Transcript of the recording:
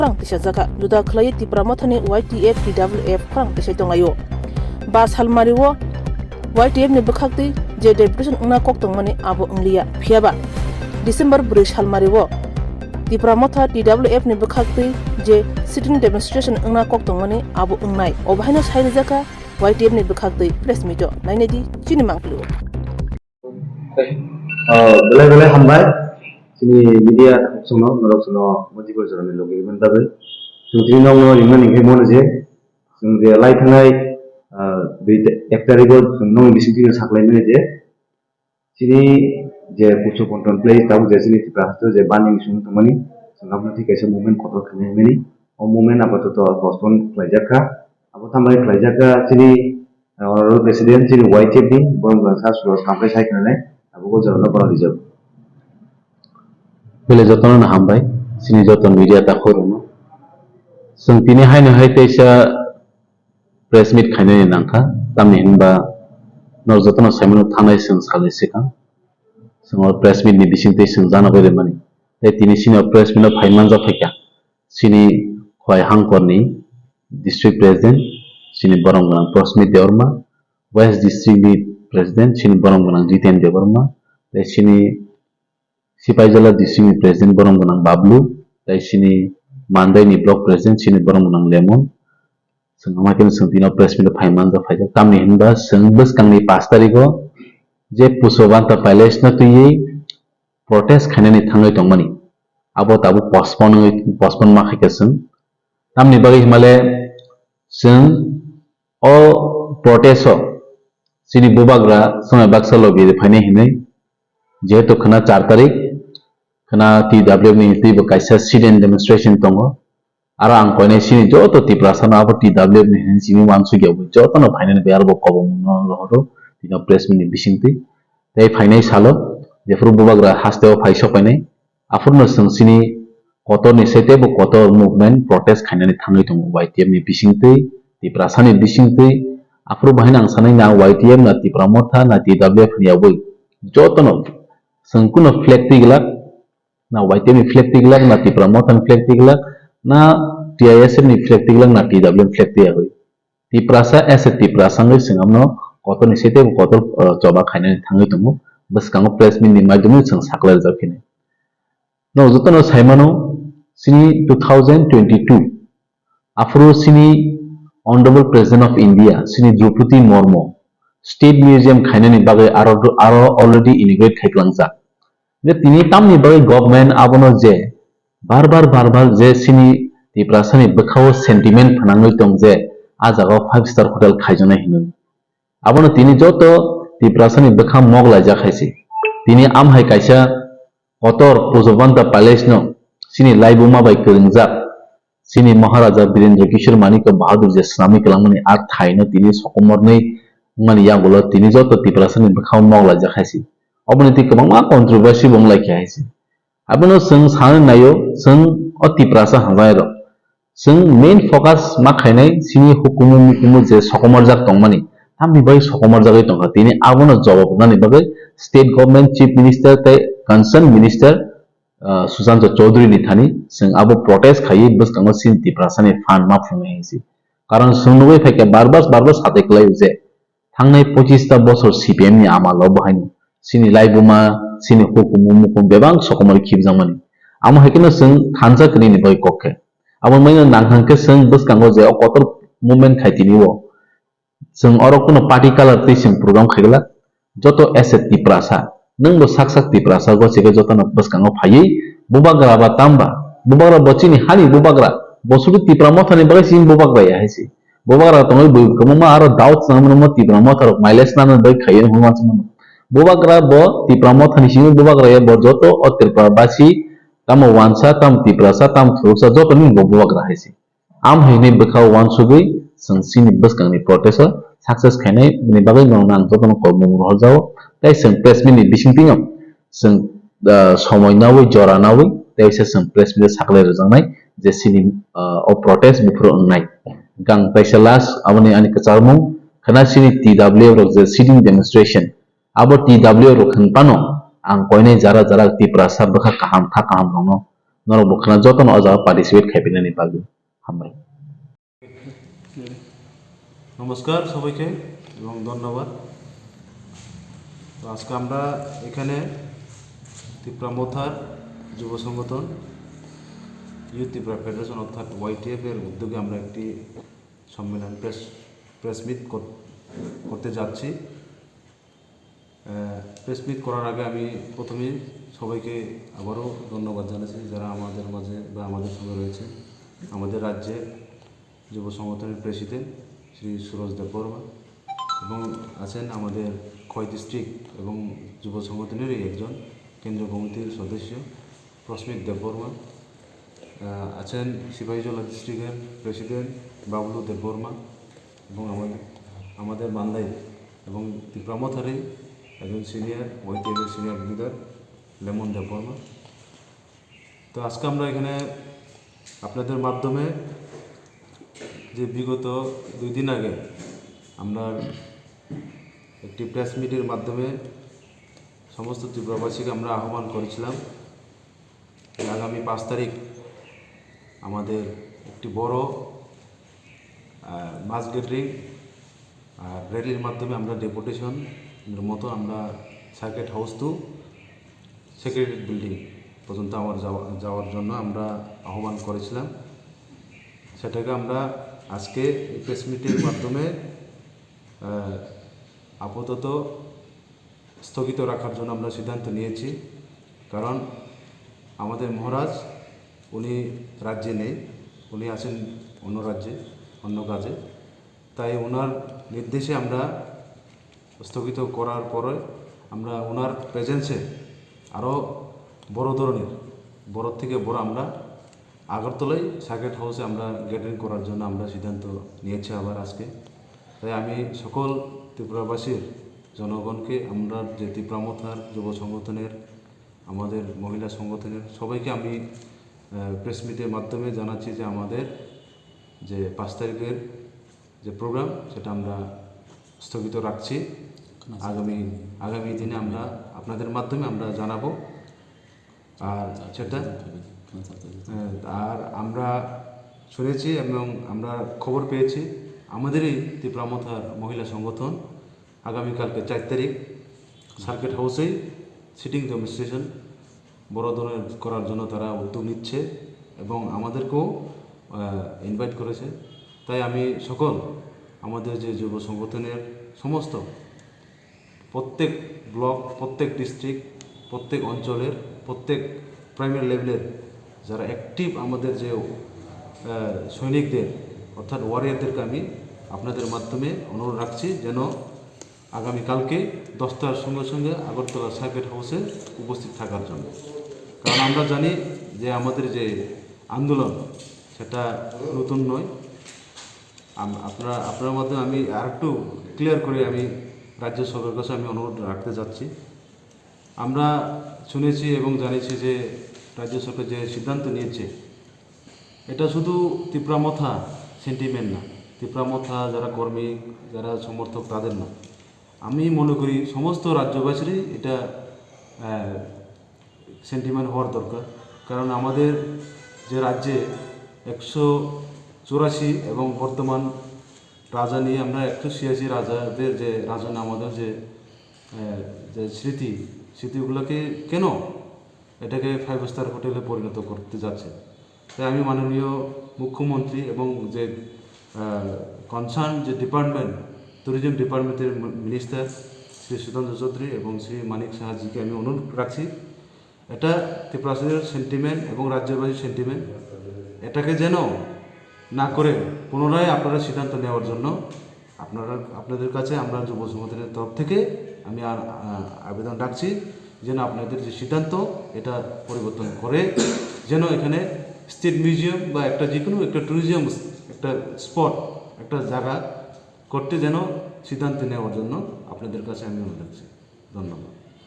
Krang tisha zaka juda khlai ti pramothani YTF TWF krang tisha tongayo bas halmariwo YTF ni bukhakti je deputation ungna kok tongmani abo ungliya phiaba December brish halmariwo ti pramotha TWF ni bukhakti je sitting demonstration ungna kok tongmani abo ungnai obhaina sairi zaka YTF ni bukhakti press meet nainedi chini mangplu bele hambai sini media sono norok sono mojibol jorane logi bandabe sungri nong limani ke mon je sungri lai thangai be ektarigo nong bisiti saklai mene je sini je pucho control place tahu je sini prasto je baning sung tumani sangapna thi kaisa movement kotor khane meni o movement apato postpone klajaka abo thamai klajaka sini president sini YTF ni borong bangsa sulos kampai sai kanane abo ko jorana bara dijab bele jotono na hambai sini joton media ta khorono sung tini haina hai teisa press meet khaine nangkha tamni hinba nor jotono saimano thanai sung salai seka sung press meet ni bisingte sung jana bere mani te tini sini press meet phaiman ja phaika sini khwai hangkorni district president sini boronggang prosmit deorma west district ni president sini boronggang jiten deorma te sini Sipaijala district president boronggang bablu te sini mandai ni block president sini boronggang lemon sung amakin sung tino press meet phaiman ja phaija kamni hinba sung bus kangni 5 tariko je pusobanta palace na tuyi protest khainani thangai tongmani abo tabu postpone ma khaika sung tamni bagi himale sung o protest sini bubagra songai baksa lobi phaine hinai jehetu khana 4 tarik khana TWF ni tibo kaisa sit-in demonstration tongo ara ang koine sini joto tiprasana abo TWF ni sini wansu gyabu joto no phaine be arbo kobom no lohoro tino press ni bisingti tei phaine salo jefru bubagra hasteo phaisa koine afurno sung sini kotor ni sete bo kotor movement protest khainani thangai tongo YTF ni bisingti tiprasani bisingti afru bahina ang sanai na YTF na tipramotha na TWF ni abui joto no sungkuno flag tiglak na YTF ni flag tiglak na tipramotha ni flag tiglak na TISF ni flag tiglak na TWF flag tiagui tiprasa as a tiprasa ngai singamno kotor ni sete bo kotor joba khainani thangai tongo baskango press meet ni maidumi sung saklai jakine no jotono saimano sini 2022 afro sini honorable president of India sini Draupadi Murmu state museum khainani bagai aro already inaugurate khaiklangja je tini tamni bagai government abono je barbar je sini tiprasani bkhao sentiment phanangoi tong je ajago 5 star hotel khaijana hinun abono tini joto tiprasani bkham mogla ja khaisi tini amhai kaisa kotor pujobanta palace no sini laibuma bai kringjak sini Maharaja Birendra Kishore Manik Bahadur je Islami kalamani ar thaino tini sokomornei mani yagulo tini joto tiprasani bkhao mogla ja khaisi oboni ti kabangma controversy bonglai khaisi abono sung san nayo sung o tiprasa hangairo sung main focus ma khainai sini hukumu mikumu je sokomorjak tongmani tamni bai sokomorjagai tongha tini abono jawab nani bagai state government chief minister te concerned minister Susanto Chaudhary ni thani sung abo protest khai buskango sin tiprasani fan ma phungai hisi karon sungnubai phaike barbar sate klai je thangnai 25 ta bochor CPM ni amalo bahaini sini laibuma sini hukumu mukum bebang sokomor khibjamani amo haikino sung thansa kini ni bai kokke amo maina nanghangke sung buskango je kotor movement khaitini wo sung orokuno party color te sung program khaigla joto asset tiprasa nungbo sak tiprasa go sege joto no buskango phai bubagra ba tamba bubagra bochini hani bubagra bosudu tipramotha ni bagai sin bubagra ya hisi bubagra tongai bu kamama aro doubt namno mo tipramotha rok mileage nan bai khayen human samno bubagra bo tipramotha ni sin bubagra ya bo joto o tiprabasi tamo wansa tam tiprasa tam thursa joto ni bubagra hisi am haini bkhao wansugui sungsini buskangni protest success khainai ni bagai nang joto no ko mumur horjao tai sung press meet ni bisingtingo sung সময় নাওই জরা নাওই তাইসে সম press meet সাকলাই রজাংনাই যে সিনি ও protest বুফুর অংনাই গাং তাইসে লাস আমনি আনি কাচারমু খানা সিনি TWF rock যে sitting demonstration আবো TWF রক খানপানো আং কয়নাই যারা tiprasa bkha kaham rongno নরক বখানা যত অজা পার্টিসিপেট খাইবেনানি বাগু হামবাই। নমস্কার সবাইকে এবং ধন্যবাদ। তো আজকে আমরা এখানে ত্রিপুরা মথার যুব সংগঠন ইউথ ত্রিপুরা ফেডারেশন অর্থাৎ YTF এর উদ্যোগে আমরা একটি সম্মেলন প্রেস মিট করতে যাচ্ছি। প্রেস মিট করার আগে আমি প্রথমেই সবাইকে আবারও ধন্যবাদ জানাচ্ছি যারা আমাদের মাঝে বা আমাদের সঙ্গে রয়েছে। আমাদের রাজ্যের যুব সংগঠনের প্রেসিডেন্ট শ্রী সুরজ দেববর্মা এবং আছেন আমাদের খোয়াই ডিস্ট্রিক্ট এবং যুব সংগঠনেরই একজন কেন্দ্রীয় কমিটির সদস্য প্রস্মিত দেববর্মা, আছেন সিপাহীজলা ডিস্ট্রিক্টের প্রেসিডেন্ট বাবলু দেববর্মা এবং আমাদের মান্দাই এবং ত্রিপুরা মথারই একজন সিনিয়র YTF এর সিনিয়র লিডার লেমন দেববর্মা। তো আজকে আমরা এখানে আপনাদের মাধ্যমে যে বিগত 2 দিন আগে আমরা একটি প্রেস মিটের মাধ্যমে সমস্ত ত্রিপুরাবাসীকে আমরা আহ্বান করেছিলাম আগামী 5 তারিখ আমাদের একটি বড় মাস গ্যাদারিং আর র্যালির মাধ্যমে আমরা ডেপুটেশনের মতো আমরা circuit house to secretariat building পর্যন্ত আমার যাওয়ার জন্য আমরা আহ্বান করেছিলাম। সেটাকে আমরা আজকে এই প্রেস মিটের মাধ্যমে আপাতত স্থগিত রাখার জন্য আমরা সিদ্ধান্ত নিয়েছি। কারণ আমাদের মহারাজ উনি রাজ্যে নেই, উনি আছেন অন্য রাজ্যে অন্য কাজে, তাই ওনার নির্দেশে আমরা স্থগিত করার পরে আমরা ওনার প্রেজেন্সে আরও বড় ধরনের বড় থেকে বড় আমরা আগরতলায় সার্কিট হাউসে আমরা গ্যাদারিং করার জন্য আমরা সিদ্ধান্ত নিয়েছি আবার আজকে। তাই আমি সকল ত্রিপুরাবাসীর জনগণকে, আমরা যে ত্রিপুরা মথার যুব সংগঠনের, আমাদের মহিলা সংগঠনের সবাইকে আমি প্রেস মিটের মাধ্যমে জানাচ্ছি যে আমাদের যে 5 তারিখের যে প্রোগ্রাম সেটা আমরা স্থগিত রাখছি। আগামী দিনে আমরা আপনাদের মাধ্যমে আমরা জানাবো। আর সেটা আর আমরা শুনেছি এবং আমরা খবর পেয়েছি আমাদেরই ত্রিপুরা মথার মহিলা সংগঠন আগামীকালকে 4 তারিখ সার্কিট হাউসেই সিটিং ডেমনস্ট্রেশন বড় ধরনের করার জন্য তারা উদ্যোগ নিচ্ছে এবং আমাদেরকেও ইনভাইট করেছে। তাই আমি সকল আমাদের যে যুব সংগঠনের সমস্ত প্রত্যেক ব্লক, প্রত্যেক ডিস্ট্রিক্ট, প্রত্যেক অঞ্চলের, প্রত্যেক প্রাইমারি লেভেলের যারা অ্যাক্টিভ আমাদের যে সৈনিকদের অর্থাৎ ওয়ারিয়ারদেরকে আমি আপনাদের মাধ্যমে অনুরোধ রাখছি যেন আগামীকালকে 10টার সঙ্গে সঙ্গে আগরতলা সার্কিট হাউসে উপস্থিত থাকার জন্য। কারণ আমরা জানি যে আমাদের যে আন্দোলন সেটা নতুন নয়। আপনার মাধ্যমে আমি আরেকটু ক্লিয়ার করে আমি রাজ্য সরকারের কাছে আমি অনুরোধ রাখতে যাচ্ছি। আমরা শুনেছি এবং জানিয়েছি যে রাজ্য সরকার যে সিদ্ধান্ত নিয়েছে এটা শুধু ত্রিপুরা মথা সেন্টিমেন্ট না, ত্রিপুরা মথা যারা কর্মী, যারা সমর্থক তাদের না, আমি মনে করি সমস্ত রাজ্যবাসীরই এটা সেন্টিমেন্ট হওয়ার দরকার। কারণ আমাদের যে রাজ্যে 184 এবং বর্তমান রাজা নিয়ে আমরা 186 রাজাদের যে রাজা আমাদের যে স্মৃতিগুলোকে কেন এটাকে 5 স্টার হোটেলে পরিণত করতে যাচ্ছে। তাই আমি মাননীয় মুখ্যমন্ত্রী এবং যে কনসার্ন যে ডিপার্টমেন্ট, ট্যুরিজম ডিপার্টমেন্টের মিনিস্টার শ্রী সুধাংশু চৌধুরী এবং শ্রী মানিক সাহাজিকে আমি অনুরোধ রাখছি এটা ত্রিপুরাবাসীর সেন্টিমেন্ট এবং রাজ্যবাসীর সেন্টিমেন্ট, এটাকে যেন না করে পুনরায় আপনারা সিদ্ধান্ত নেওয়ার জন্য আপনাদের কাছে আমরা যুব সংগঠনের তরফ থেকে আমি আবেদন রাখছি যেন আপনাদের যে সিদ্ধান্ত এটা পরিবর্তন করে যেন এখানে স্টেট মিউজিয়াম বা একটা যে কোনো একটা ট্যুরিজম একটা স্পট, একটা জায়গা করতে যেন সিদ্ধান্ত নেওয়ার জন্য আপনাদের কাছে আমি অনুরোধ রাখছি। ধন্যবাদ।